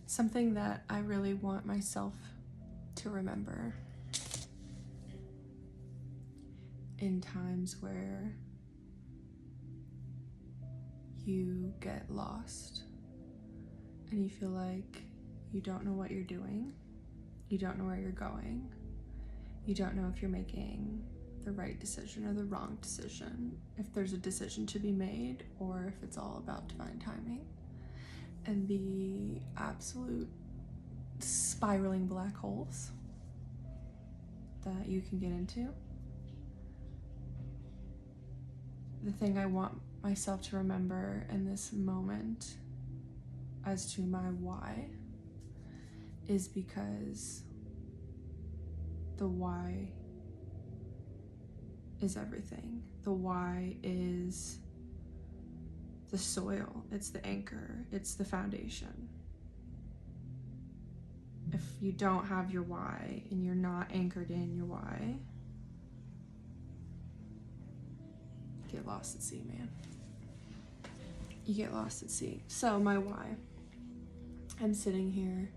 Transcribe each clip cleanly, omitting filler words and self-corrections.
Something that I really want myself to remember in times where you get lost and you feel like you don't know what you're doing, you don't know where you're going, you don't know if you're making the right decision or the wrong decision, if there's a decision to be made, or if it's all about divine timing, and the absolute spiraling black holes that you can get into. The thing I want myself to remember in this moment as to my why is because the why is everything. The why is the soil, it's the anchor, it's the foundation. If you don't have your why and you're not anchored in your why, you get lost at sea, man. You get lost at sea. So my why. I'm sitting here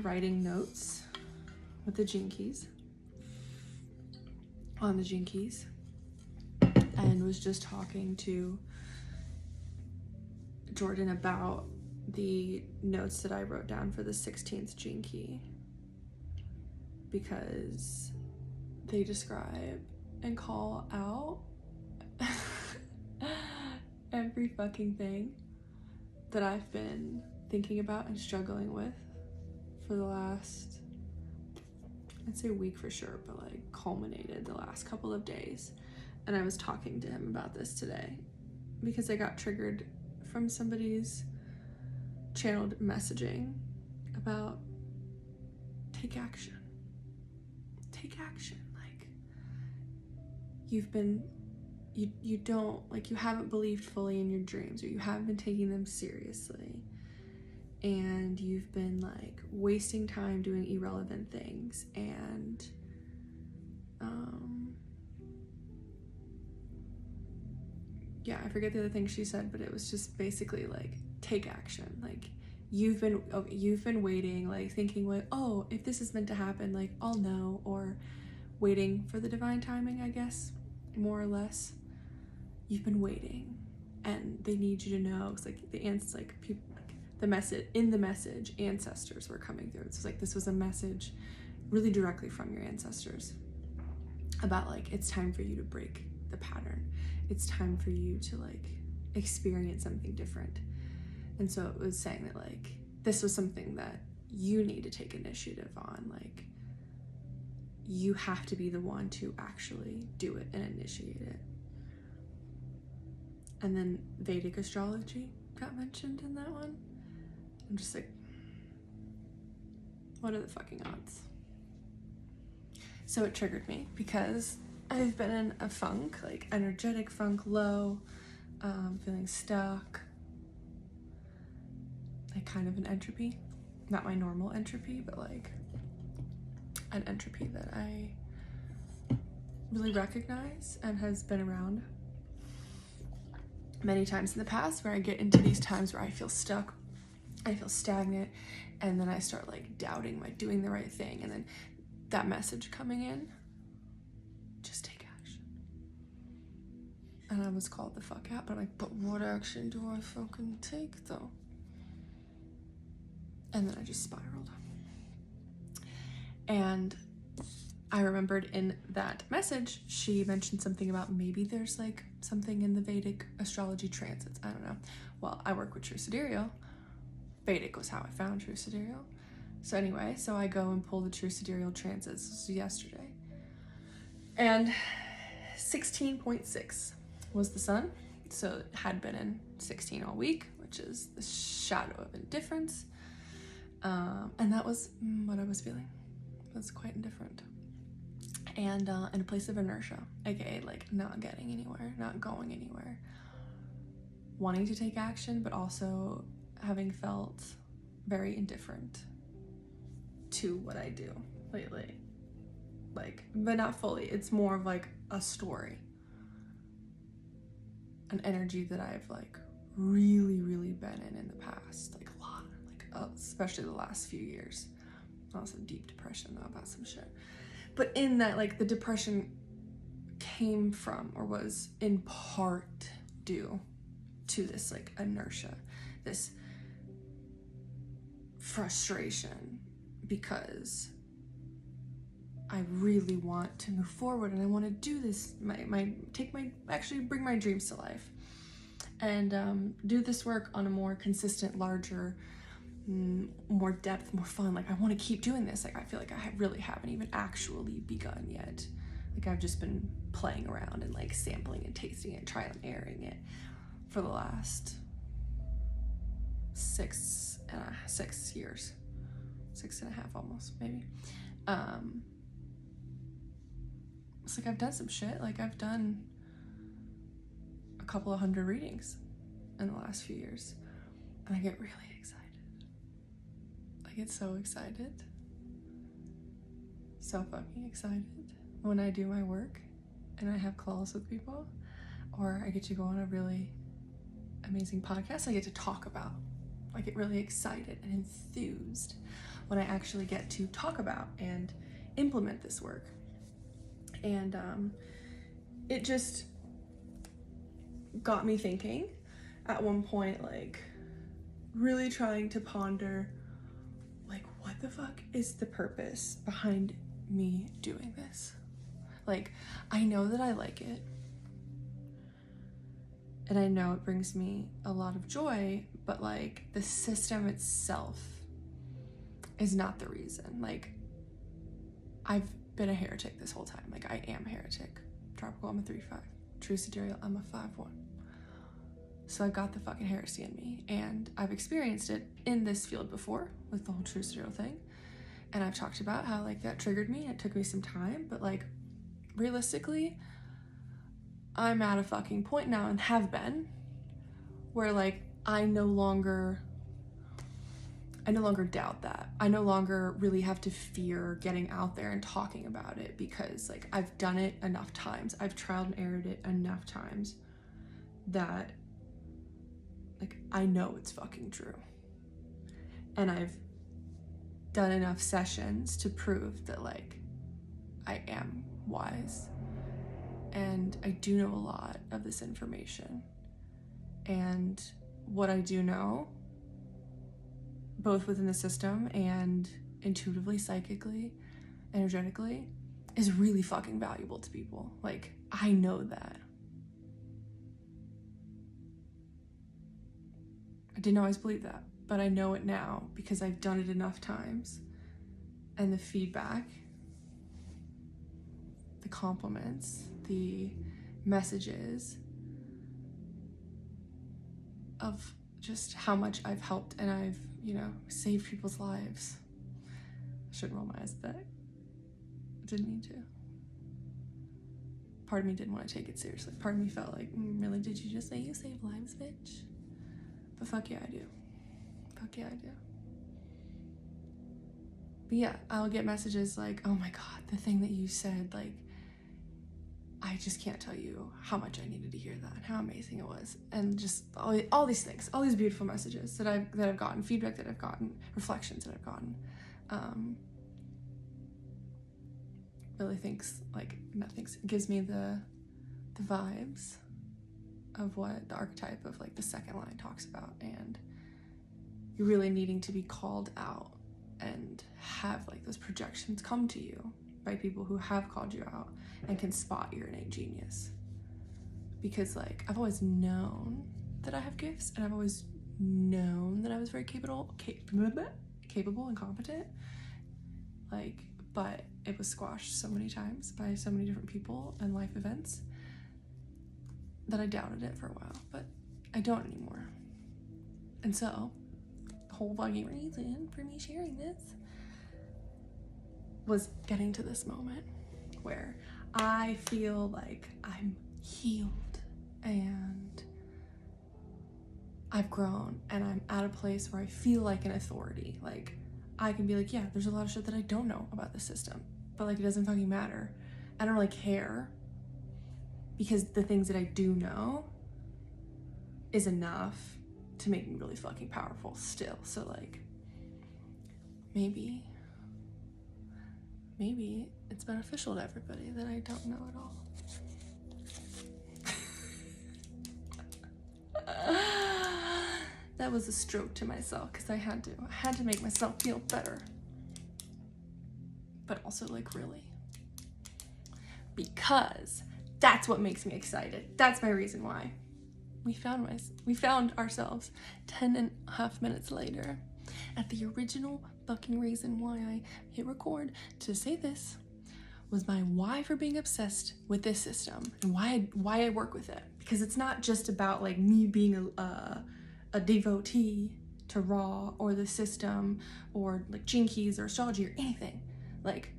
writing notes with the Gene Keys, on the Gene Keys, and was just talking to Jordan about the notes that I wrote down for the 16th Gene Key, because they describe and call out every fucking thing that I've been thinking about and struggling with for the last, I'd say week for sure, but like culminated the last couple of days. And I was talking to him about this today because I got triggered from somebody's channeled messaging about take action. Take action. Like, you've been, you don't, like, you haven't believed fully in your dreams, or you haven't been taking them seriously. And you've been like wasting time doing irrelevant things, and yeah, I forget the other thing she said, but it was just basically like take action. Like, you've been waiting, like thinking like, oh, if this is meant to happen, like I'll know, or waiting for the divine timing, I guess, more or less. You've been waiting, and they need you to know. It's like the ants, like people, like the message in the message, ancestors were coming through. It's like this was a message really directly from your ancestors about like it's time for you to break the pattern. It's time for you to like experience something different. And so it was saying that like this was something that you need to take initiative on. Like, you have to be the one to actually do it and initiate it. And then Vedic astrology got mentioned in that one. I'm just like, what are the fucking odds? So it triggered me because I've been in a funk, like energetic funk, low, feeling stuck, like kind of an entropy, not my normal entropy, but like an entropy that I really recognize and has been around many times in the past, where I get into these times where I feel stuck, I feel stagnant, and then I start like doubting, am I doing the right thing? And then that message coming in, just take action. And I was called the fuck out, but I'm like, but what action do I fucking take though? And then I just spiraled. And I remembered in that message, she mentioned something about maybe there's like something in the Vedic astrology transits. I don't know. Well, I work with True Sidereal. Vedic was how I found True Sidereal. So anyway, so I go and pull the True Sidereal transits. This was yesterday. And 16.6 was the sun. So it had been in 16 all week, which is the shadow of indifference. And that was what I was feeling. It was quite indifferent. And in a place of inertia, aka like not getting anywhere, not going anywhere. Wanting to take action, but also having felt very indifferent to what I do lately. Like, but not fully. It's more of like a story. an energy that I've like really, really been in the past, like a lot, like especially the last few years. Also deep depression though about some shit. But in that, like, the depression came from, or was in part due to this like inertia, this frustration, because I really want to move forward and I want to do this, actually bring my dreams to life and do this work on a more consistent, larger, more depth, more fun. Like, I want to keep doing this. Like, I feel like I really haven't even actually begun yet. Like, I've just been playing around and like sampling and tasting it, trial and erroring it for the last 6 years, 6.5 almost, maybe. It's like I've done some shit. Like, I've done a couple of 100 readings in the last few years, and I get really excited. I get so excited, so fucking excited when I do my work and I have calls with people, or I get to go on a really amazing podcast I get to talk about. I get really excited and enthused when I actually get to talk about and implement this work. And it just got me thinking at one point, like really trying to ponder, like, what the fuck is the purpose behind me doing this? Like, I know that I like it, and I know it brings me a lot of joy, but like the system itself is not the reason. Like, I've been a heretic this whole time. Like, I am a heretic. Tropical, I'm a 3-5. True Sidereal, I'm a 5-1. So I got the fucking heresy in me, and I've experienced it in this field before with the whole True Sidereal thing. And I've talked about how like that triggered me. It took me some time, but like realistically, I'm at a fucking point now, and have been, where like I no longer doubt that. I no longer really have to fear getting out there and talking about it, because like I've done it enough times. I've trialed and errored it enough times that like I know it's fucking true. And I've done enough sessions to prove that like I am wise. And I do know a lot of this information. And what I do know, both within the system and intuitively, psychically, energetically, is really fucking valuable to people. Like, I know that. I didn't always believe that, but I know it now because I've done it enough times. And the feedback, the compliments, the messages of just how much I've helped and I've, saved people's lives. I shouldn't roll my eyes at that. I didn't need to. Part of me didn't want to take it seriously. Part of me felt like, really, did you just say you save lives, bitch? But fuck yeah, I do. Fuck yeah, I do. But yeah, I'll get messages like, oh my God, the thing that you said, like, I just can't tell you how much I needed to hear that, how amazing it was. And just all these things, all these beautiful messages that I've gotten, feedback that I've gotten, reflections that I've gotten. Really it gives me the vibes of what the archetype of like the second line talks about, and you're really needing to be called out and have like those projections come to you by people who have called you out and can spot your innate genius. Because like I've always known that I have gifts, and I've always known that I was very capable and competent, like, but it was squashed so many times by so many different people and life events that I doubted it for a while, but I don't anymore. And so the whole fucking reason for me sharing this was getting to this moment where I feel like I'm healed and I've grown, and I'm at a place where I feel like an authority. Like, I can be like, yeah, there's a lot of shit that I don't know about the system, but like it doesn't fucking matter. I don't really care, because the things that I do know is enough to make me really fucking powerful still. So like, maybe it's beneficial to everybody that I don't know at all. That was a stroke to myself because I had to make myself feel better. But also like, really, because that's what makes me excited. That's my reason why. We found ourselves 10.5 minutes later at the original fucking reason why I hit record to say this was my why for being obsessed with this system and why I work with it. Because it's not just about like me being a devotee to Ra or the system or like Gene Keys or astrology or anything. Like,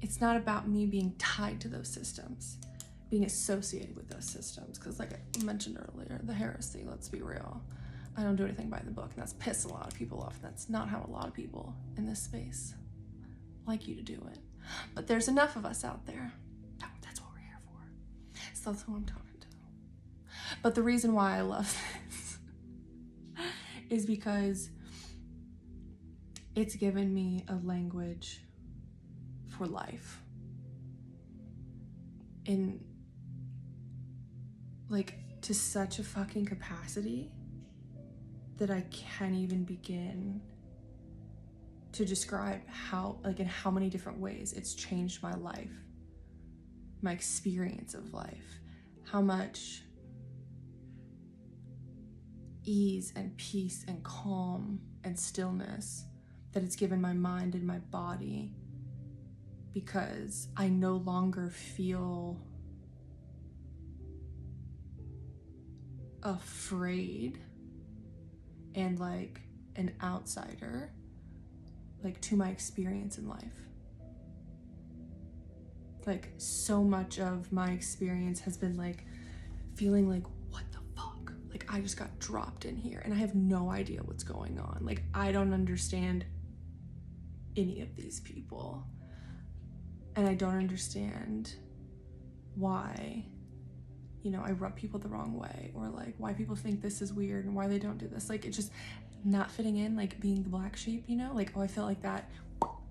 it's not about me being tied to those systems, being associated with those systems. Because like I mentioned earlier, the heresy, let's be real. I don't do anything by the book, and that's pissed a lot of people off. That's not how a lot of people in this space like you to do it. But there's enough of us out there. That's what we're here for. So that's who I'm talking to. But the reason why I love this is because it's given me a language for life. In like to such a fucking capacity that I can't even begin to describe how, like, in how many different ways it's changed my life, my experience of life, how much ease and peace and calm and stillness that it's given my mind and my body, because I no longer feel afraid and like an outsider, like, to my experience in life. Like, so much of my experience has been like feeling like, what the fuck? Like, I just got dropped in here and I have no idea what's going on. Like, I don't understand any of these people. And I don't understand why, you know, I rub people the wrong way, or like why people think this is weird and why they don't do this. Like, it's just not fitting in, like being the black sheep, you know? Like, oh, I felt like that,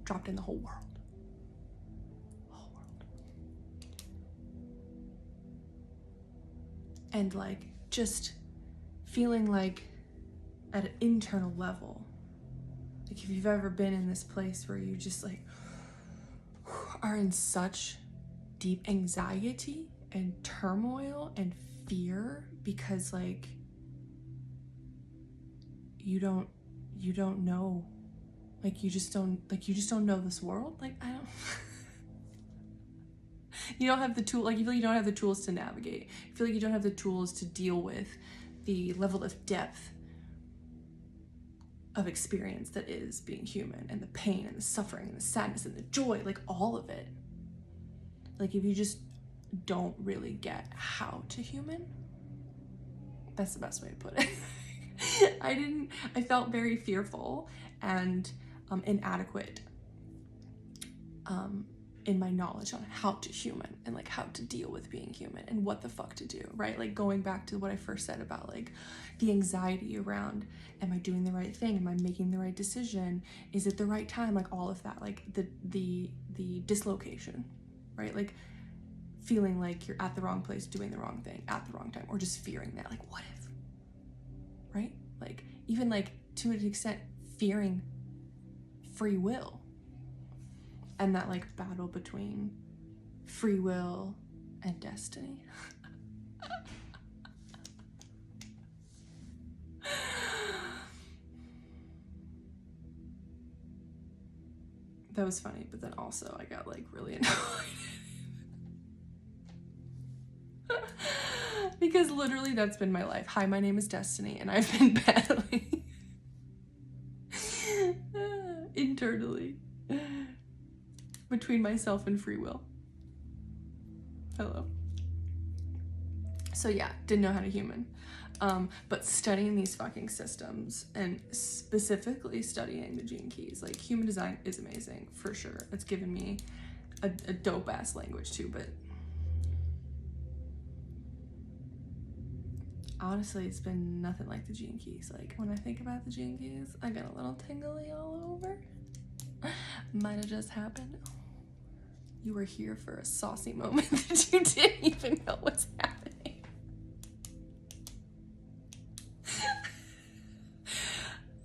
dropped in the whole world. And like, just feeling like at an internal level, like if you've ever been in this place where you just like are in such deep anxiety and turmoil and fear because like you don't know, like you just don't know this world. Like, I don't you don't have the tool, like you feel like you don't have the tools to navigate. You feel like you don't have the tools to deal with the level of depth of experience that is being human, and the pain and the suffering and the sadness and the joy, like all of it. Like, if you just don't really get how to human, that's the best way to put it. I felt very fearful and inadequate in my knowledge on how to human and like how to deal with being human and what the fuck to do, right? Like, going back to what I first said about like the anxiety around, am I doing the right thing? Am I making the right decision? Is it the right time? Like, all of that, like the dislocation, right? Like, feeling like you're at the wrong place, doing the wrong thing at the wrong time, or just fearing that, like, what if, right? Like, even like to an extent fearing free will, and that like battle between free will and destiny. That was funny, but then also I got like really annoyed. Because literally that's been my life. Hi, my name is Destiny, and I've been battling internally between myself and free will. Hello. So yeah, didn't know how to human. But studying these fucking systems, and specifically studying the Gene Keys, like, human design is amazing, for sure. It's given me a dope ass language too, but honestly, it's been nothing like the Gene Keys. Like, when I think about the Gene Keys, I get a little tingly all over. Might have just happened. You were here for a saucy moment that you didn't even know was happening.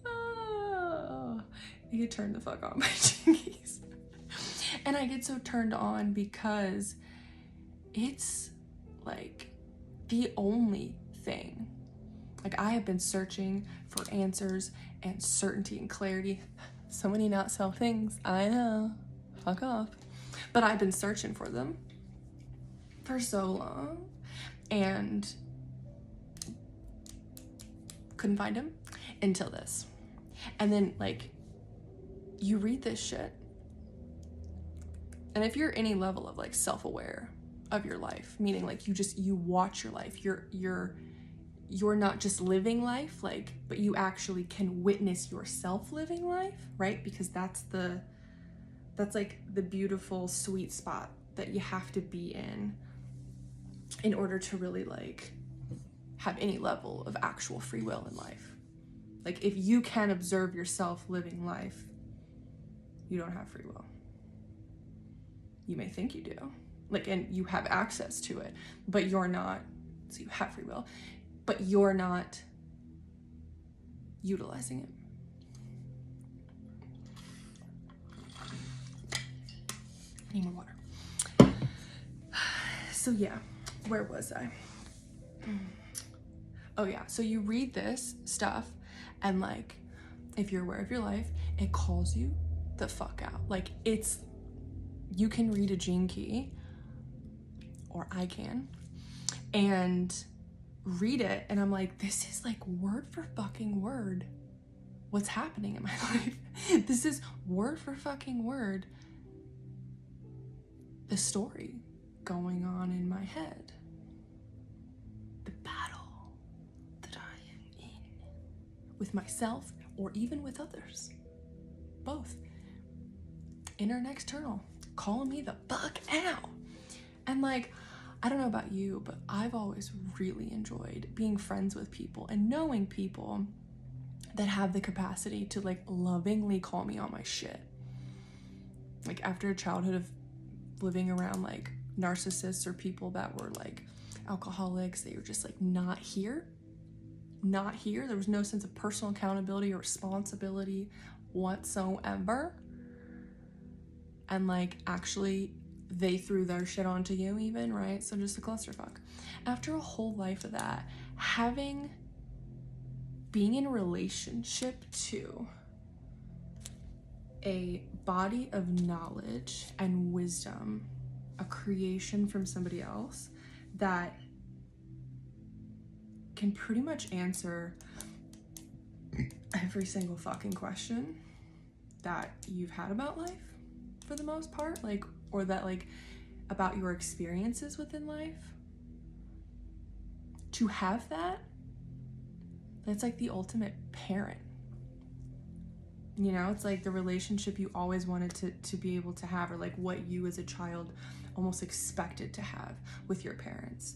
Oh, you get turned the fuck on by Gene Keys. And I get so turned on because it's like the only thing. Like, I have been searching for answers and certainty and clarity. So many not self things. I know. Fuck off. But I've been searching for them for so long and couldn't find them until this. And then, like, you read this shit, and if you're any level of like self-aware of your life, meaning like you watch your life, you're not just living life, like, but you actually can witness yourself living life, right? Because that's like the beautiful sweet spot that you have to be in order to really like have any level of actual free will in life. Like, if you can observe yourself living life, you don't have free will. You may think you do, like, and you have access to it, but you're not. So you have free will, but you're not utilizing it. I need more water. So yeah, where was I? Oh yeah, so you read this stuff, and like, if you're aware of your life, it calls you the fuck out. Like, you can read a Gene Key, or I can, and read it, and I'm like, this is like word for fucking word what's happening in my life. This is word for fucking word the story going on in my head. The battle that I am in with myself, or even with others. Both. Inner and external. Calling me the fuck out. And like, I don't know about you, but I've always really enjoyed being friends with people and knowing people that have the capacity to like lovingly call me on my shit. Like, after a childhood of living around like narcissists or people that were like alcoholics, they were just like not here. There was no sense of personal accountability or responsibility whatsoever. And like, actually, they threw their shit onto you even, right? So just a clusterfuck. After a whole life of that, being in a relationship to a body of knowledge and wisdom, a creation from somebody else that can pretty much answer every single fucking question that you've had about life, for the most part, like, or that like about your experiences within life. To have that's like the ultimate parent. You know, it's like the relationship you always wanted to be able to have, or like what you as a child almost expected to have with your parents,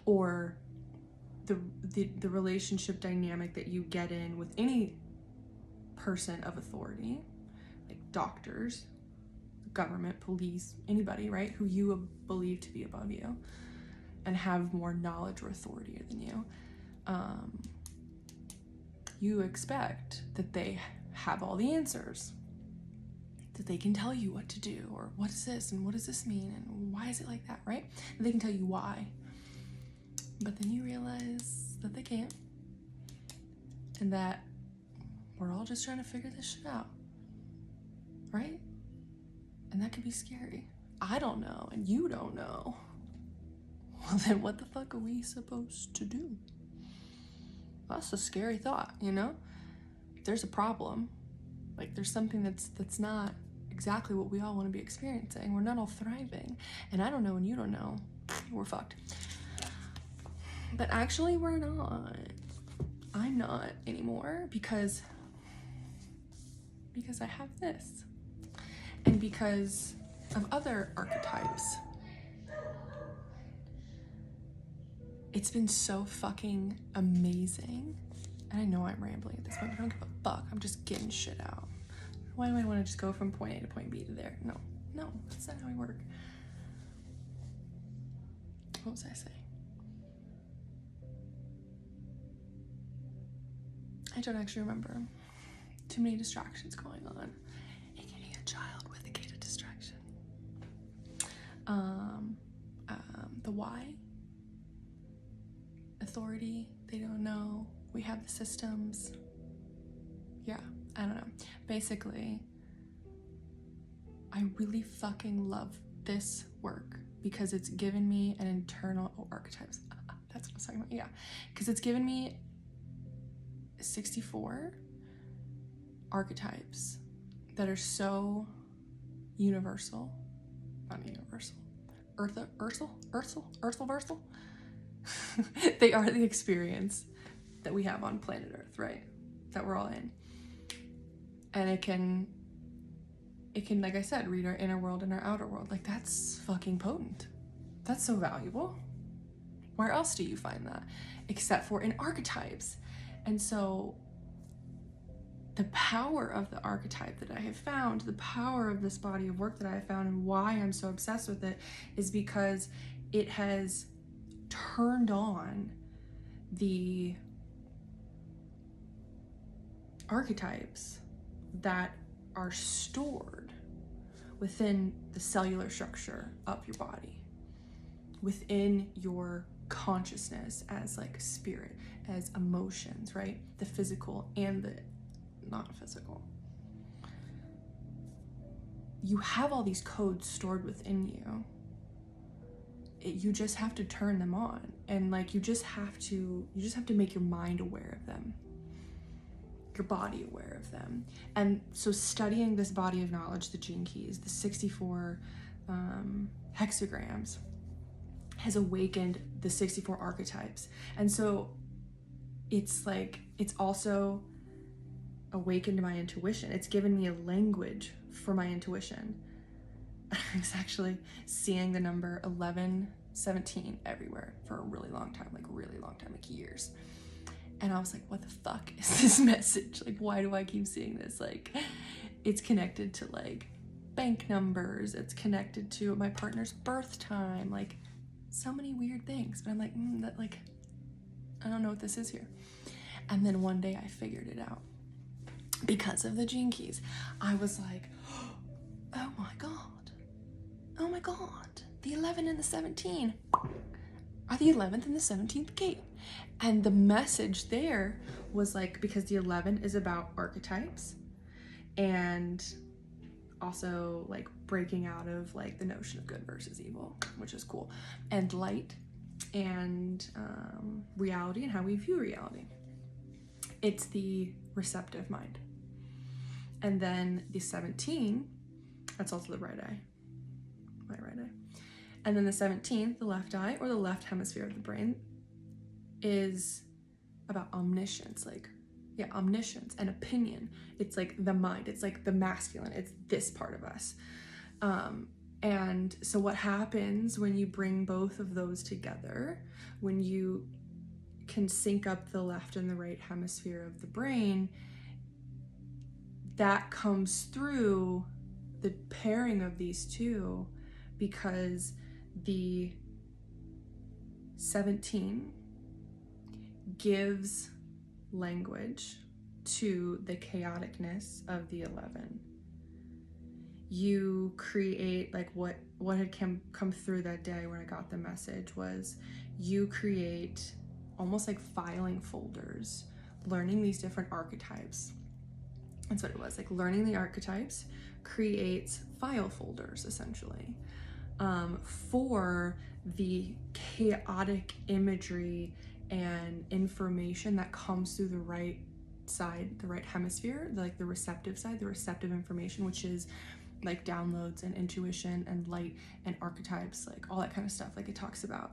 or the relationship dynamic that you get in with any person of authority, like doctors, government, police, anybody, right, who you believe to be above you and have more knowledge or authority than you. You expect that they have all the answers, that they can tell you what to do, or what is this, and what does this mean, and why is it like that, right? And they can tell you why. But then you realize that they can't, and that we're all just trying to figure this shit out, right? And that can be scary. I don't know, and you don't know. Well, then what the fuck are we supposed to do? That's a scary thought, you know? There's a problem. Like, there's something that's not exactly what we all want to be experiencing. We're not all thriving. And I don't know, and you don't know. We're fucked. But actually, we're not. I'm not anymore, because I have this. And because of other archetypes. it's been so fucking amazing. And I know I'm rambling at this point, but I don't give a fuck. I'm just getting shit out. Why do I want to just go from point A to point B to there? No, that's not how I work. What was I saying? I don't actually remember. Too many distractions going on. AKA a child with a gated distraction. The why. Authority, they don't know. We have the systems. Yeah, I don't know. Basically, I really fucking love this work because it's given me an internal, archetypes. That's what I was talking about, yeah. Because it's given me 64 archetypes that are so universal, not universal, earthversal. They are the experience that we have on planet Earth, right? That we're all in. And it can, like I said, read our inner world and our outer world. Like, that's fucking potent. That's so valuable. Where else do you find that? Except for in archetypes. And so the power of the archetype that I have found, the power of this body of work that I have found, and why I'm so obsessed with it is because it has turned on the archetypes that are stored within the cellular structure of your body, within your consciousness as like spirit, as emotions, right? The physical and the non-physical. You have all these codes stored within you. You just have to turn them on, and like you just have to make your mind aware of them, your body aware of them. And so studying this body of knowledge, the gene keys, the 64 hexagrams, has awakened the 64 archetypes. And so it's like, it's also awakened my intuition. It's given me a language for my intuition. I was actually seeing the number 1117 everywhere for a really long time, like years. And I was like, what the fuck is this message? Like, why do I keep seeing this? Like, it's connected to like bank numbers. It's connected to my partner's birth time. Like, so many weird things. But I'm like, that like, I don't know what this is here. And then one day I figured it out. Because of the gene keys, I was like, oh my God, the 11 and the 17 are the 11th and the 17th gate. And the message there was like, because the 11 is about archetypes and also like breaking out of like the notion of good versus evil, which is cool, and light and reality and how we view reality. It's the receptive mind. And then the 17, that's also the right eye, my right eye. And then the 17th, the left eye, or the left hemisphere of the brain, is about omniscience, omniscience and opinion. It's like the mind, it's like the masculine, it's this part of us. And so what happens when you bring both of those together, when you can sync up the left and the right hemisphere of the brain, that comes through the pairing of these two, because the 17 gives language to the chaoticness of the 11. You create, like what had come through that day when I got the message was, you create almost like filing folders, learning these different archetypes. That's what it was, like learning the archetypes creates file folders essentially, for the chaotic imagery and information that comes through the right side, the right hemisphere, like the receptive side, the receptive information, which is like downloads and intuition and light and archetypes, like all that kind of stuff. Like it talks about,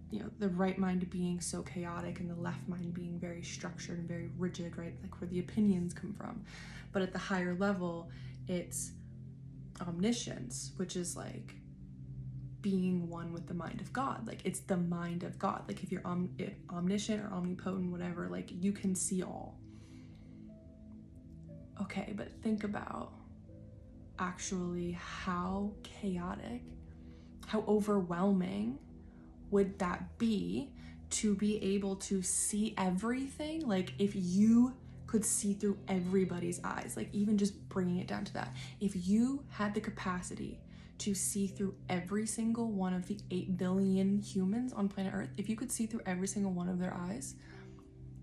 you know, the right mind being so chaotic and the left mind being very structured and very rigid, right? Like where the opinions come from. But at the higher level, it's omniscience, which is like being one with the mind of God. Like, it's the mind of God. Like, if you're omniscient or omnipotent, whatever, like, you can see all. Okay, but think about actually how chaotic, how overwhelming would that be to be able to see everything? Like, if you could see through everybody's eyes, like, even just bringing it down to that, if you had the capacity to see through every single one of the 8 billion humans on planet Earth, if you could see through every single one of their eyes,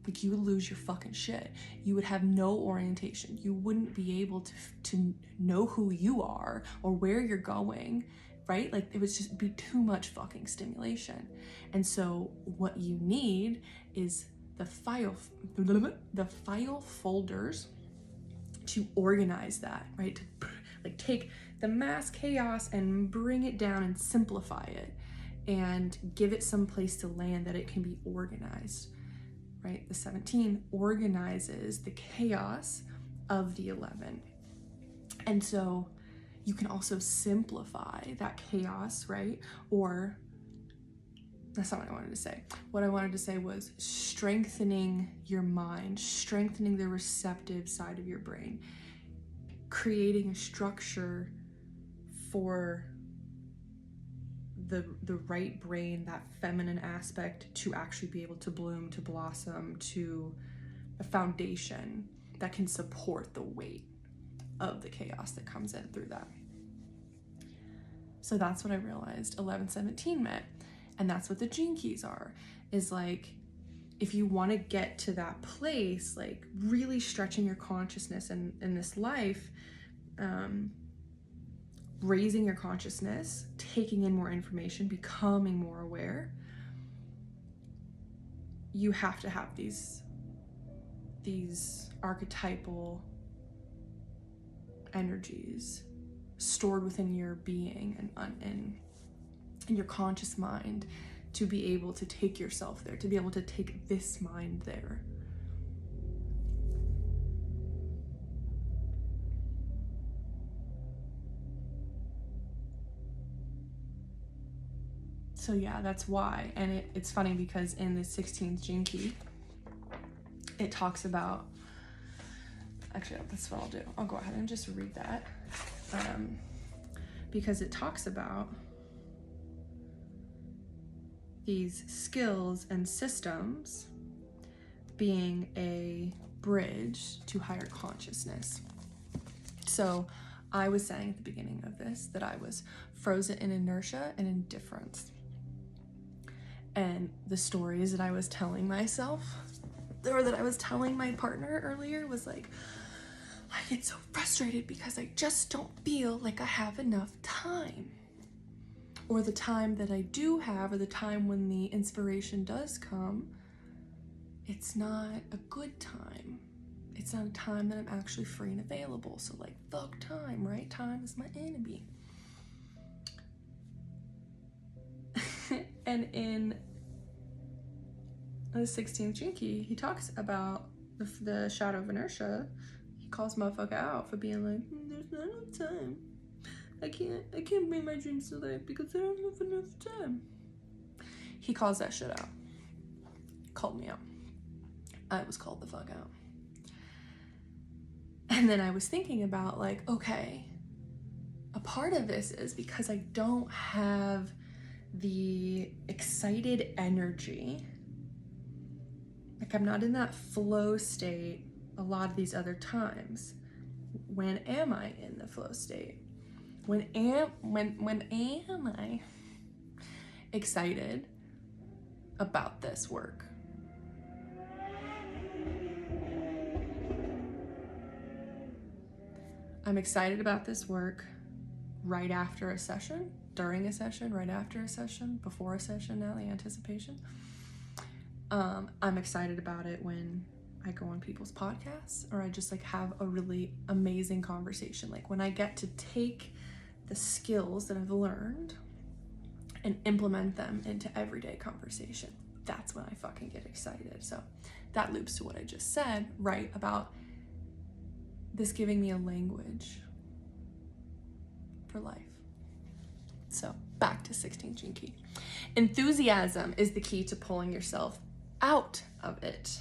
like, you would lose your fucking shit. You would have no orientation. You wouldn't be able to know who you are or where you're going, right? Like, it would just be too much fucking stimulation. And so what you need is the file folders to organize that, right? To like take the mass chaos and bring it down and simplify it and give it some place to land that it can be organized, right? The 17 organizes the chaos of the 11. And so you can also simplify that chaos, right? Or that's not what I wanted to say. What I wanted to say was strengthening your mind, strengthening the receptive side of your brain, creating a structure for the right brain, that feminine aspect, to actually be able to bloom, to blossom, to a foundation that can support the weight of the chaos that comes in through that. So that's what I realized 1117 meant. And that's what the gene keys are, is like, if you want to get to that place, like really stretching your consciousness in this life, raising your consciousness, taking in more information, becoming more aware, you have to have these archetypal energies stored within your being and in your conscious mind to be able to take yourself there, to be able to take this mind there. So yeah, that's why. And it's funny because in the 16th gene key, it talks about, actually, that's what I'll do. I'll go ahead and just read that. Because it talks about these skills and systems being a bridge to higher consciousness. So I was saying at the beginning of this that I was frozen in inertia and indifference. And the stories that I was telling myself, or that I was telling my partner earlier, was like, I get so frustrated because I just don't feel like I have enough time. Or the time that I do have, or the time when the inspiration does come, it's not a good time. It's not a time that I'm actually free and available. So like, fuck time, right? Time is my enemy. And in the 16th gene key, he talks about the shadow of inertia. He calls motherfucker out for being like, there's not enough time. I can't bring my dreams to life because I don't have enough time. He calls that shit out. Called me out. I was called the fuck out. And then I was thinking about like, okay, a part of this is because I don't have the excited energy. Like, I'm not in that flow state a lot of these other times. When am I in the flow state? When am I excited about this work? I'm excited about this work right after a session, during a session, right after a session, before a session, now the anticipation. I'm excited about it when I go on people's podcasts, or I just like have a really amazing conversation. Like when I get to take the skills that I've learned and implement them into everyday conversation. That's when I fucking get excited. So that loops to what I just said, right? About this giving me a language for life. So Back to 16 gene key. Enthusiasm is the key to pulling yourself out of it,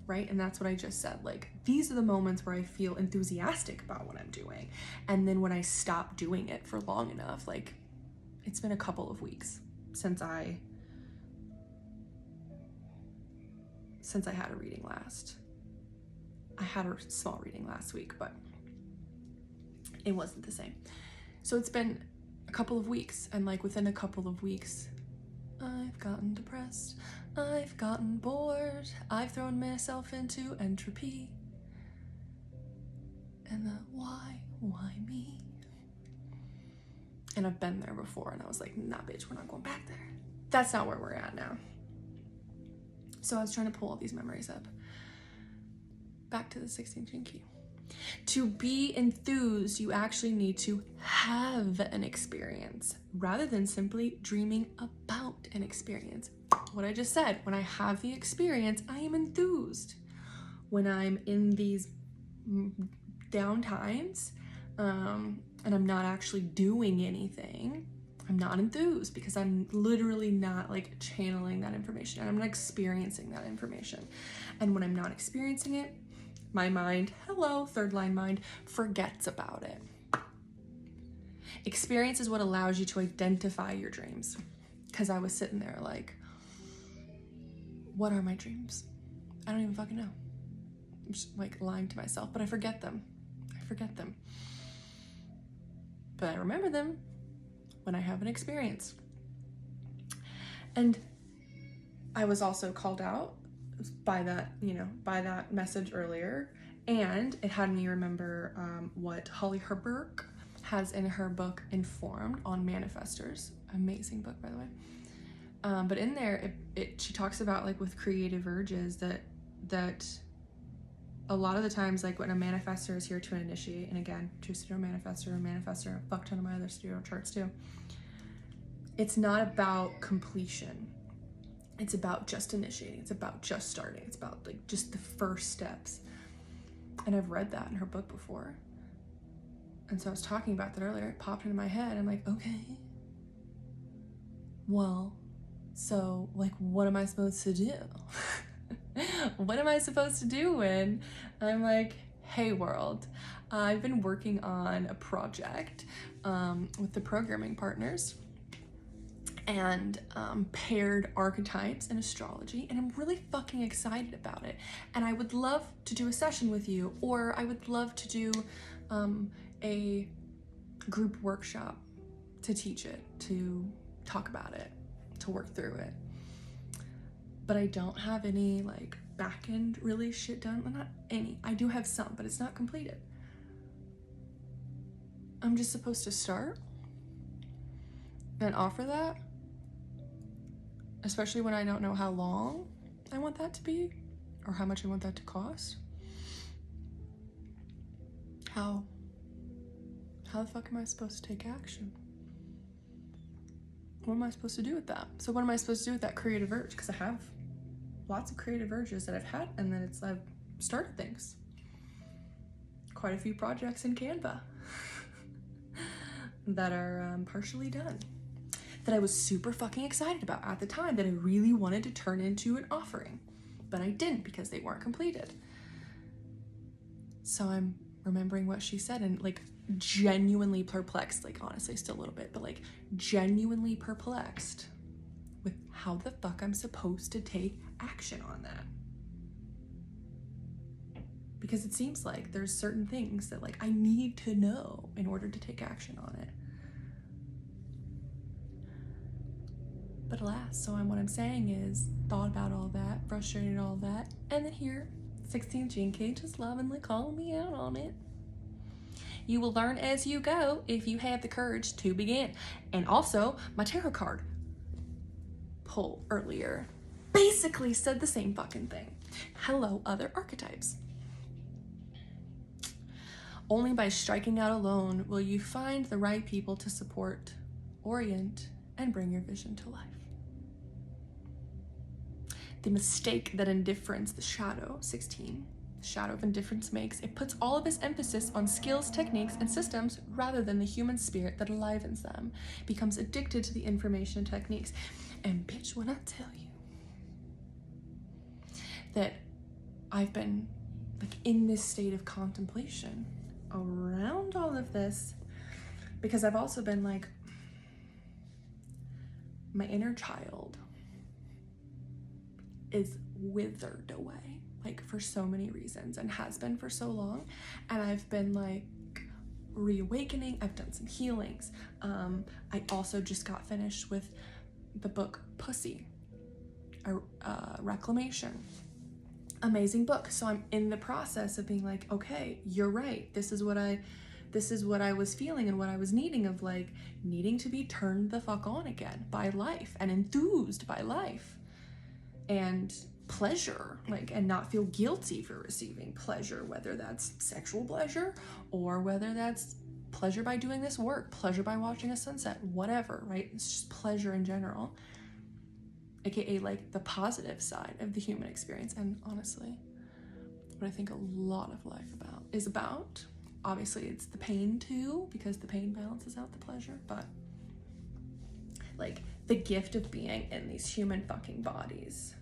right? And that's what I just said. Like, these are the moments where I feel enthusiastic about what I'm doing. And then when I stop doing it for long enough, like, it's been a couple of weeks since I had a reading last. I had a small reading last week, but it wasn't the same. So it's been a couple of weeks, and like within a couple of weeks, I've gotten depressed, I've gotten bored, I've thrown myself into entropy. And the why me? And I've been there before, and I was like, nah, bitch, we're not going back there. That's not where we're at now. So I was trying to pull all these memories up. Back to the 16 gene key. To be enthused, you actually need to have an experience rather than simply dreaming about an experience. What I just said, when I have the experience, I am enthused. When I'm in these down times, and I'm not actually doing anything, I'm not enthused because I'm literally not like channeling that information, and I'm not experiencing that information. And when I'm not experiencing it, my mind, hello, third line mind, forgets about it. Experience is what allows you to identify your dreams. Because I was sitting there like, what are my dreams? I don't even fucking know. I'm just like lying to myself, but I forget them. But I remember them when I have an experience. And I was also called out by that message earlier, and it had me remember what Holly Herberg has in her book Informed on Manifestors. Amazing book, by the way. But in there, she talks about like with creative urges that a lot of the times, like when a manifestor is here to initiate, and again, true Sidereal manifestor, a fuck ton of my other Sidereal charts too. It's not about completion. It's about just initiating. It's about just starting. It's about like just the first steps. And I've read that in her book before. And so I was talking about that earlier. It popped into my head. I'm like, okay. Well, so like, what am I supposed to do? What am I supposed to do when I'm like, hey world, I've been working on a project with the programming partners, and paired archetypes and astrology, and I'm really fucking excited about it, and I would love to do a session with you, or I would love to do a group workshop to teach it, to talk about it, to work through it. But I don't have any like back end really shit done. Well, not any. I do have some, but it's not completed. I'm just supposed to start and offer that, especially when I don't know how long I want that to be or how much I want that to cost. How the fuck am I supposed to take action? What am I supposed to do with that? So what am I supposed to do with that creative urge? Because I have lots of creative urges that I've had, and then I've started things. Quite a few projects in Canva that are partially done, that I was super fucking excited about at the time, that I really wanted to turn into an offering, but I didn't because they weren't completed. So I'm remembering what she said and like genuinely perplexed, like honestly still a little bit, but like genuinely perplexed with how the fuck I'm supposed to take action on that. Because it seems like there's certain things that like I need to know in order to take action on it. But alas, so what I'm saying is thought about all that, frustrated all that, and then here, 16 Gene Key just lovingly calling me out on it. You will learn as you go if you have the courage to begin. And also, my tarot card pull earlier basically said the same fucking thing. Hello, other archetypes. Only by striking out alone will you find the right people to support, orient, and bring your vision to life. The mistake that indifference, the shadow, 16, shadow of indifference makes, it puts all of its emphasis on skills, techniques, and systems rather than the human spirit that enlivens them, becomes addicted to the information and techniques. And bitch, when I tell you that I've been like in this state of contemplation around all of this, because I've also been like, my inner child is withered away, like for so many reasons, and has been for so long. And I've been like reawakening. I've done some healings. I also just got finished with the book Pussy, Reclamation. Amazing book. So I'm in the process of being like, okay, you're right. This is what I was feeling and what I was needing, of like needing to be turned the fuck on again by life and enthused by life and pleasure, like, and not feel guilty for receiving pleasure, whether that's sexual pleasure or whether that's pleasure by doing this work, pleasure by watching a sunset, whatever, right? It's just pleasure in general, aka like the positive side of the human experience. And honestly, what I think a lot of life is about, obviously it's the pain too, because the pain balances out the pleasure, but like the gift of being in these human fucking bodies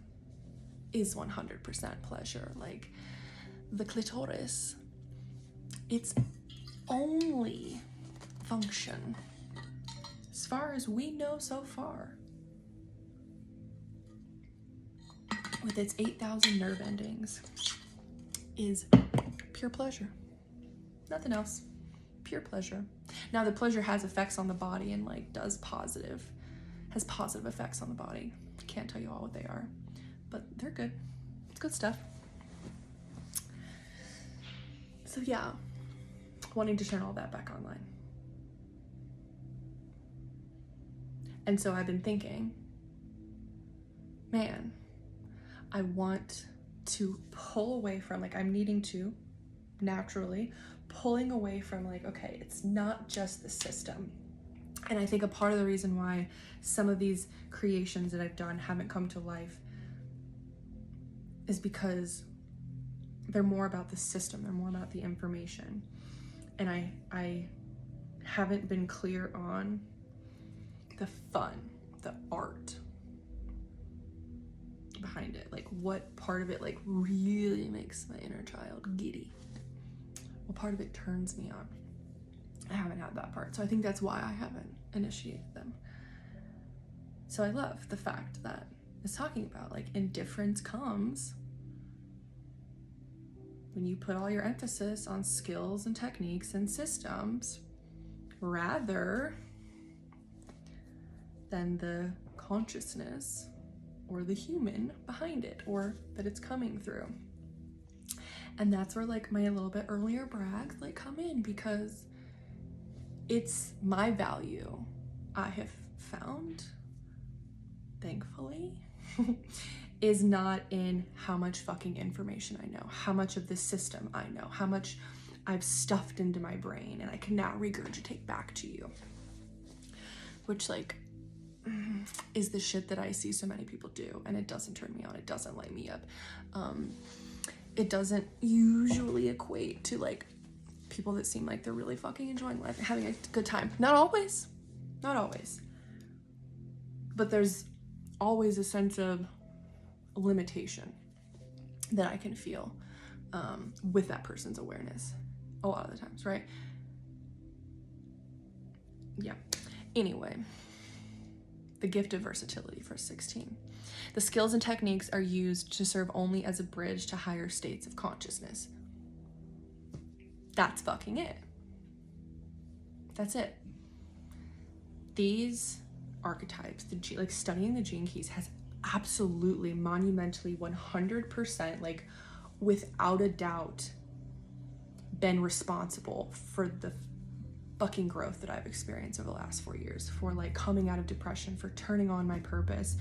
is 100% pleasure. Like the clitoris, its only function, as far as we know so far, with its 8,000 nerve endings, is pure pleasure. Nothing else. Pure pleasure. Now the pleasure has effects on the body and like has positive effects on the body. Can't tell you all what they are, but they're good. It's good stuff. So yeah, wanting to turn all that back online. And so I've been thinking, man, I want to pull away from, like, I'm needing to naturally pulling away from like, okay, it's not just the system. And I think a part of the reason why some of these creations that I've done haven't come to life is because they're more about the system, they're more about the information. And I haven't been clear on the fun, the art behind it. Like what part of it like really makes my inner child giddy? What part of it turns me on? I haven't had that part. So I think that's why I haven't initiated them. So I love the fact that it's talking about like indifference comes when you put all your emphasis on skills and techniques and systems rather than the consciousness or the human behind it, or that it's coming through. And that's where like my little bit earlier brags like come in, because it's my value I have found, thankfully, is not in how much fucking information I know, how much of the system I know, how much I've stuffed into my brain and I can now regurgitate back to you. Which like is the shit that I see so many people do, and it doesn't turn me on, it doesn't light me up. It doesn't usually equate to like people that seem like they're really fucking enjoying life and having a good time. Not always. But there's always a sense of limitation that I can feel with that person's awareness a lot of the times, right? Yeah. Anyway, the gift of versatility for 16. The skills and techniques are used to serve only as a bridge to higher states of consciousness. That's fucking it. That's it. These archetypes, like studying the gene keys has absolutely monumentally 100% like without a doubt been responsible for the fucking growth that I've experienced over the last 4 years, for like coming out of depression, for turning on my purpose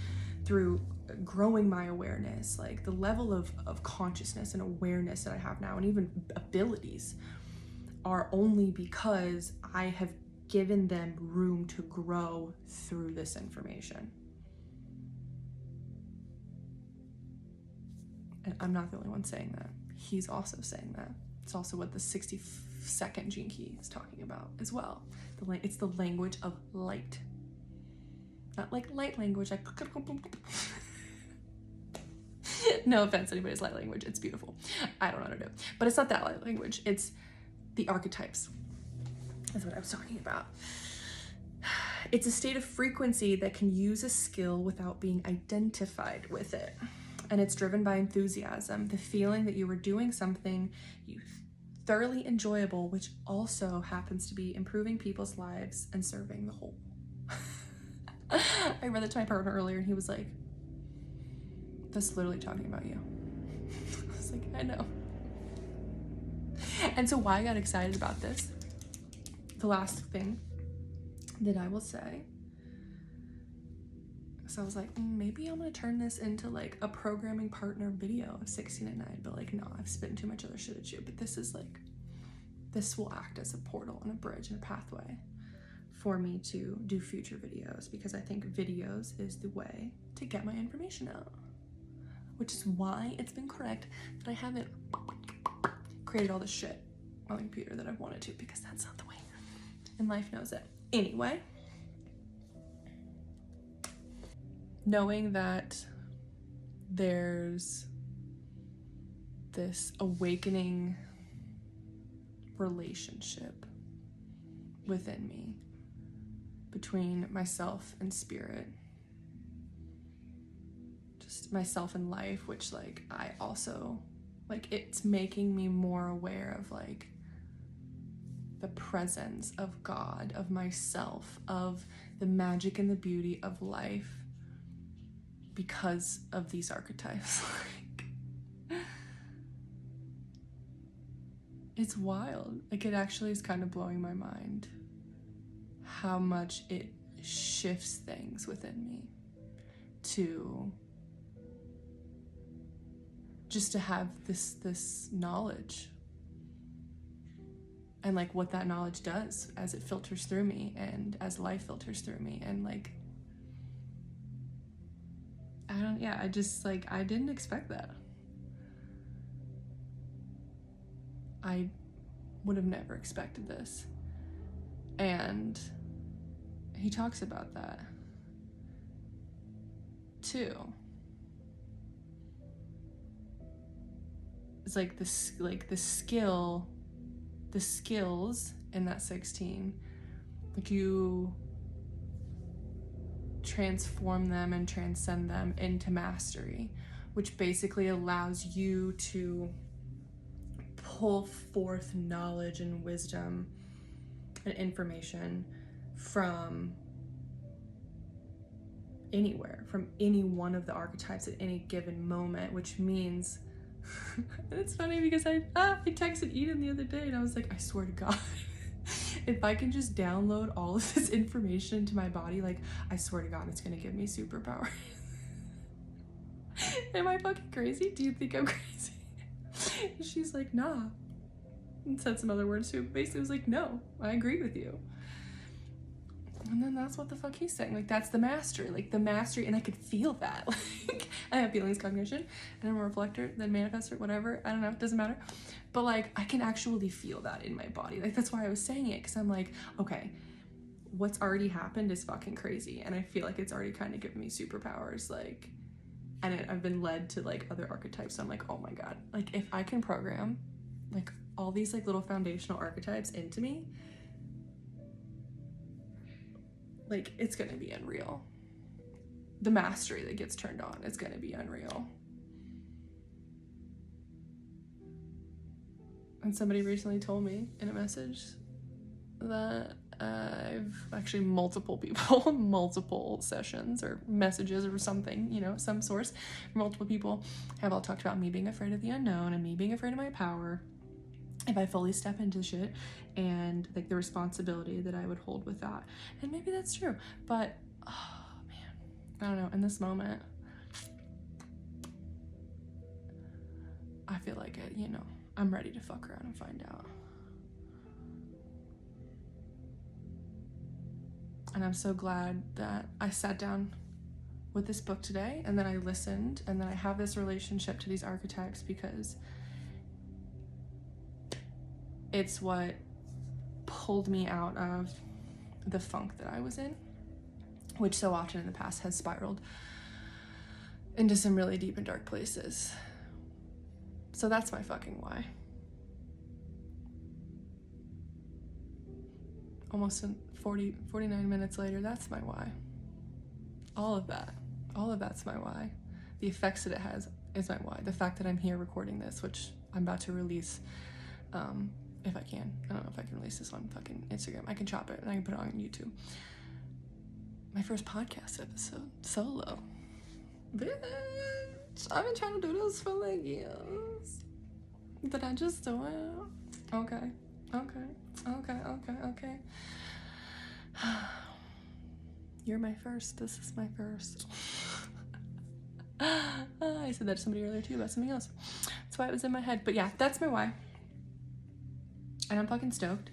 through growing my awareness. Like the level of consciousness and awareness that I have now, and even abilities, are only because I have given them room to grow through this information. And I'm not the only one saying that. he's also saying that. It's also what the 62nd gene key is talking about as well. It's the language of light. Not like light language, like no offense, anybody's light language, it's beautiful. I don't know how to do it. But it's not that light language, it's the archetypes. That's what I was talking about. It's a state of frequency that can use a skill without being identified with it. And it's driven by enthusiasm, the feeling that you were doing something you thoroughly enjoyable, which also happens to be improving people's lives and serving the whole. I read that to my partner earlier and he was like, that's literally talking about you. I was like, I know. And so why I got excited about this, the last thing that I will say, so I was like, maybe I'm gonna turn this into like a programming partner video of 16 at 9, but like, no, I've spit too much other shit at you. But this is like, this will act as a portal and a bridge and a pathway for me to do future videos, because I think videos is the way to get my information out, which is why it's been correct that I haven't created all this shit on the computer that I've wanted to, because that's not the way, and life knows it. Anyway, knowing that there's this awakening relationship within me between myself and spirit, just myself and life, which like I also like, it's making me more aware of like the presence of God, of myself, of the magic and the beauty of life because of these archetypes. It's wild. Like, it actually is kind of blowing my mind how much it shifts things within me to just to have this knowledge, and like what that knowledge does as it filters through me and as life filters through me. And like, I just like, I didn't expect that. I would have never expected this. And he talks about that too. It's like this, like the skills in that 16, like you transform them and transcend them into mastery, which basically allows you to pull forth knowledge and wisdom and information from anywhere, from any one of the archetypes at any given moment, which means it's funny because I texted Eden the other day and I was like, I swear to God, if I can just download all of this information into my body, like, I swear to God, it's gonna give me superpowers. Am I fucking crazy? Do you think I'm crazy? And she's like, nah. And said some other words too. Basically was like, no, I agree with you. And then that's what the fuck he's saying. Like, that's the mastery. Like, the mastery, and I could feel that. Like, I have feelings, cognition, and I'm a reflector, then manifestor, whatever. I don't know, it doesn't matter. But, like, I can actually feel that in my body. Like, that's why I was saying it, because I'm like, okay, what's already happened is fucking crazy. And I feel like it's already kind of given me superpowers. Like, and I've been led to, like, other archetypes. So I'm like, oh my God. Like, if I can program, like, all these, like, little foundational archetypes into me, like, it's gonna be unreal. The mastery that gets turned on is gonna be unreal. And somebody recently told me in a message that I've actually multiple people, multiple sessions or messages or something, you know, some source, multiple people have all talked about me being afraid of the unknown and me being afraid of my power if I fully step into shit, and like the responsibility that I would hold with that. And maybe that's true, but oh man, I don't know, in this moment I feel like it, you know, I'm ready to fuck around and find out. And I'm so glad that I sat down with this book today, and then I listened, and then I have this relationship to these archetypes, because it's what pulled me out of the funk that I was in, which so often in the past has spiraled into some really deep and dark places. So that's my fucking why. Almost 49 minutes later, that's my why. All of that's my why. The effects that it has is my why. The fact that I'm here recording this, which I'm about to release, if I can. I don't know if I can release this on fucking Instagram. I can chop it and I can put it on YouTube. My first podcast episode, solo. Bitch, I've been trying to do this for like years. But I just do it. Okay. You're my first. This is my first. I said that to somebody earlier too about something else. That's why it was in my head. But yeah, that's my why. And I'm fucking stoked.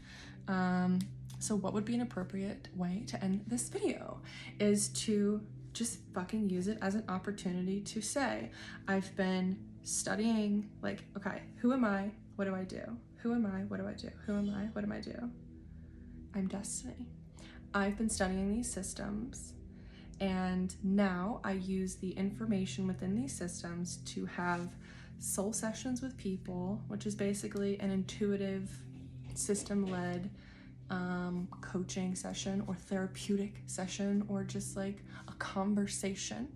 So what would be an appropriate way to end this video is to just fucking use it as an opportunity to say, I've been studying, like, okay, who am I? What do I do? Who am I? What do I do? Who am I? What do I do? I'm Destiny. I've been studying these systems, and now I use the information within these systems to have soul sessions with people, which is basically an intuitive, system-led coaching session or therapeutic session, or just like a conversation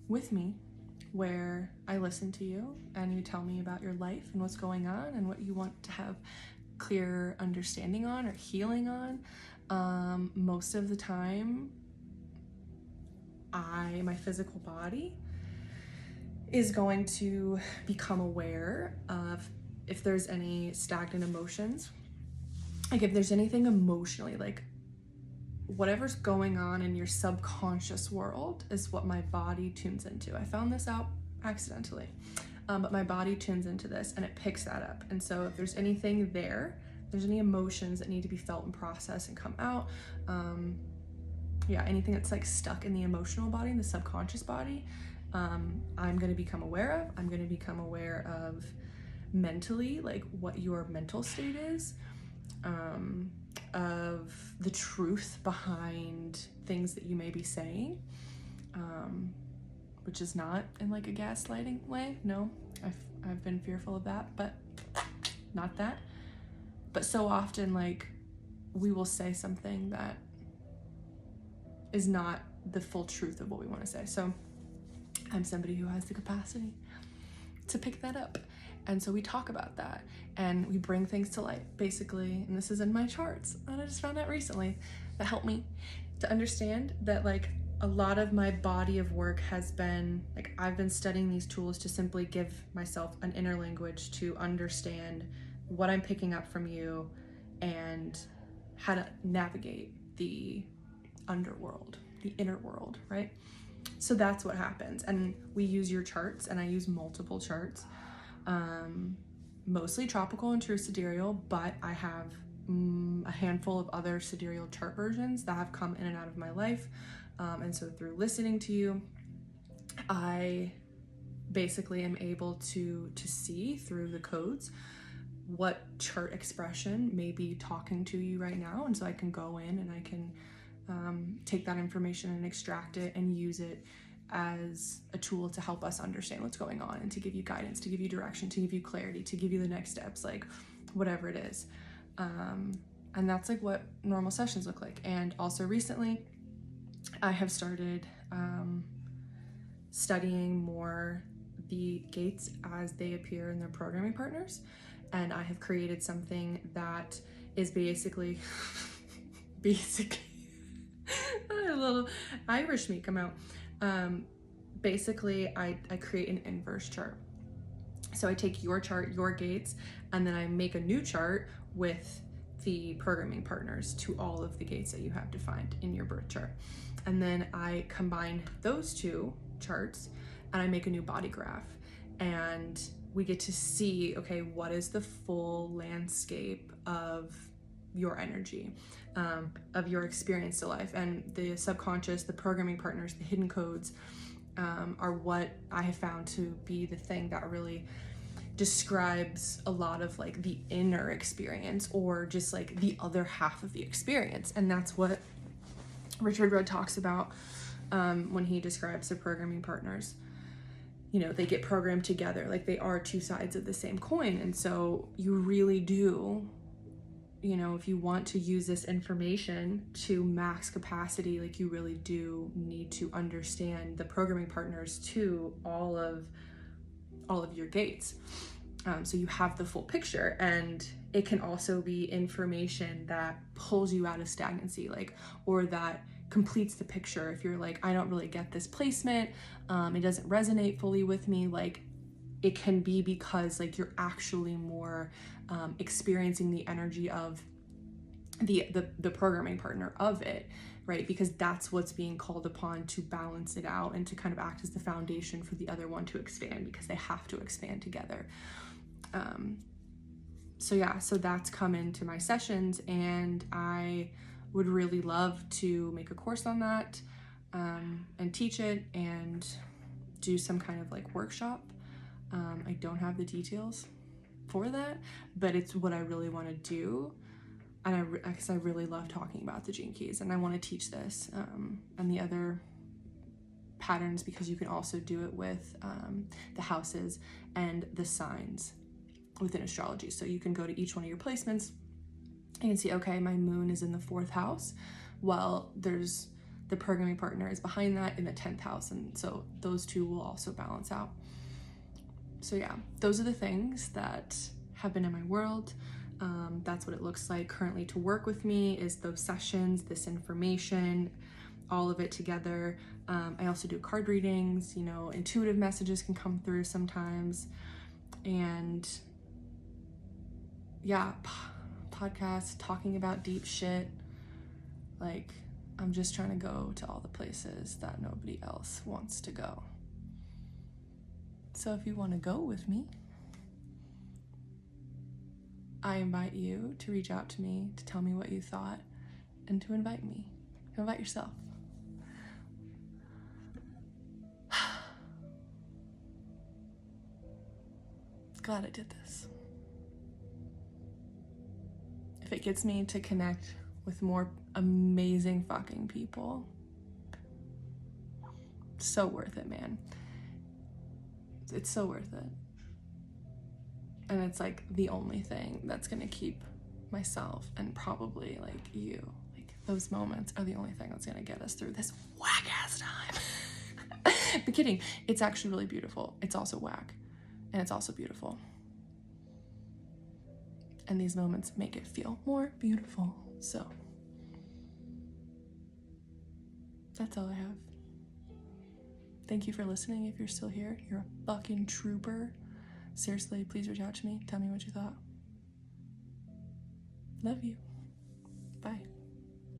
with me where I listen to you and you tell me about your life and what's going on and what you want to have clear understanding on or healing on. Most of the time, my physical body is going to become aware of if there's any stagnant emotions. Like if there's anything emotionally, like whatever's going on in your subconscious world is what my body tunes into. I found this out accidentally, but my body tunes into this and it picks that up. And so if there's anything there, there's any emotions that need to be felt and processed and come out, anything that's like stuck in the emotional body, in the subconscious body, I'm going to become aware of. I'm going to become aware of mentally, like what your mental state is, of the truth behind things that you may be saying, which is not in like a gaslighting way. No, I've been fearful of that, but not that. But so often, like, we will say something that is not the full truth of what we want to say. So I'm somebody who has the capacity to pick that up. And so we talk about that and we bring things to light, basically. And this is in my charts that I just found out recently that helped me to understand that, like, a lot of my body of work has been, like, I've been studying these tools to simply give myself an inner language to understand what I'm picking up from you and how to navigate the underworld, the inner world, right? So that's what happens. And we use your charts, and I use multiple charts. Mostly tropical and true sidereal, but I have a handful of other sidereal chart versions that have come in and out of my life. And so through listening to you, I basically am able to see through the codes what chart expression may be talking to you right now. And so I can go in and I can take that information and extract it and use it as a tool to help us understand what's going on and to give you guidance, to give you direction, to give you clarity, to give you the next steps, like whatever it is. And that's like what normal sessions look like. And also recently I have started studying more the gates as they appear in their programming partners. And I have created something that is basically a little Irish me come out. Basically I create an inverse chart. So I take your chart, your gates, and then I make a new chart with the programming partners to all of the gates that you have defined in your birth chart. And then I combine those two charts and I make a new body graph. And we get to see, okay, what is the full landscape of your energy, of your experience to life. And the subconscious, the programming partners, the hidden codes are what I have found to be the thing that really describes a lot of like the inner experience, or just like the other half of the experience. And that's what Richard Rudd talks about when he describes the programming partners. You know, they get programmed together, like they are two sides of the same coin. And so you really do, you know, if you want to use this information to max capacity, like you really do need to understand the programming partners to all of your gates. So you have the full picture, and it can also be information that pulls you out of stagnancy, like, or that completes the picture. If you're like, I don't really get this placement, it doesn't resonate fully with me, like it can be because like you're actually more experiencing the energy of the programming partner of it, right? Because that's what's being called upon to balance it out and to kind of act as the foundation for the other one to expand, because they have to expand together. So that's come into my sessions, and I would really love to make a course on that, and teach it and do some kind of like workshop. I don't have the details for that, but it's what I really want to do. And because I really love talking about the gene keys, and I want to teach this and the other patterns, because you can also do it with the houses and the signs within astrology. So you can go to each one of your placements and you can see, okay, my moon is in the 4th house. Well, there's the programming partner is behind that in the 10th house. And so those two will also balance out. So yeah, those are the things that have been in my world. That's what it looks like currently to work with me, is those sessions, this information, all of it together. I also do card readings, you know, intuitive messages can come through sometimes. And yeah, podcasts talking about deep shit. Like, I'm just trying to go to all the places that nobody else wants to go. So if you want to go with me, I invite you to reach out to me, to tell me what you thought, and to invite me. Invite yourself. Glad I did this. If it gets me to connect with more amazing fucking people, so worth it, man. It's so worth it. And it's like the only thing that's gonna keep myself, and probably like you, like those moments are the only thing that's gonna get us through this whack ass time. I'm kidding. It's actually really beautiful. It's also whack, and it's also beautiful. And these moments make it feel more beautiful. So that's all I have. Thank you for listening. If you're still here, you're a fucking trooper. Seriously, please reach out to me. Tell me what you thought. Love you. Bye.